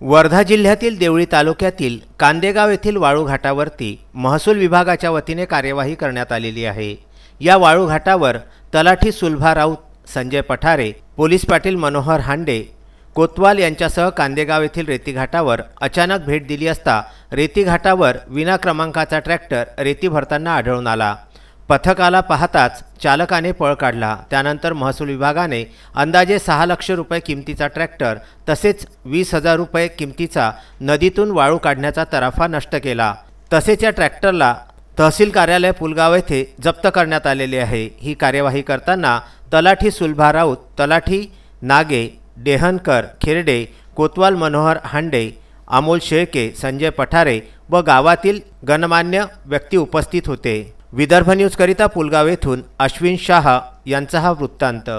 वर्धा जिल्ह्यातील देवळी तालुक्यातील कांदेगाव येथील वाळू घाटावरती महसूल विभागाच्या वतीने कार्यवाही करण्यात आलेली आहे। या वाळू घाटावर तलाठी सुलभा राऊत, संजय पठारे, पोलीस पाटील मनोहर हांडे, कोतवाल यांच्यासह कांदेगाव येथील रेती घाटावर अचानक भेट दिली असता रेती घाटावर विना क्रमांकाचा ट्रॅक्टर रेती भरताना आढळून आला। पथकाला पाहताच चालकाने पळ काढला। त्यानंतर महसूल विभागाने अंदाजे 6 लाख रुपये किमतीचा ट्रॅक्टर तसेच 20,000 रुपये किमतीचा नदीतून वाळू काढण्याचा तराफा नष्ट केला। तसेच या ट्रॅक्टरला तहसील कार्यालय पुलगाव येथे जप्त करण्यात आलेले आहे। ही कार्यवाही करताना तलाठी सुलभा राऊत, तलाठी नागे, डेहनकर, खिरडे, कोतवाल मनोहर हांडे, अमोल शेळके, संजय पठारे व गावातील गणमान्य व्यक्ती उपस्थित होते। विदर्भ न्यूज करिता पुलगाव येथून अश्विन शाह यांचा हा वृत्तांत।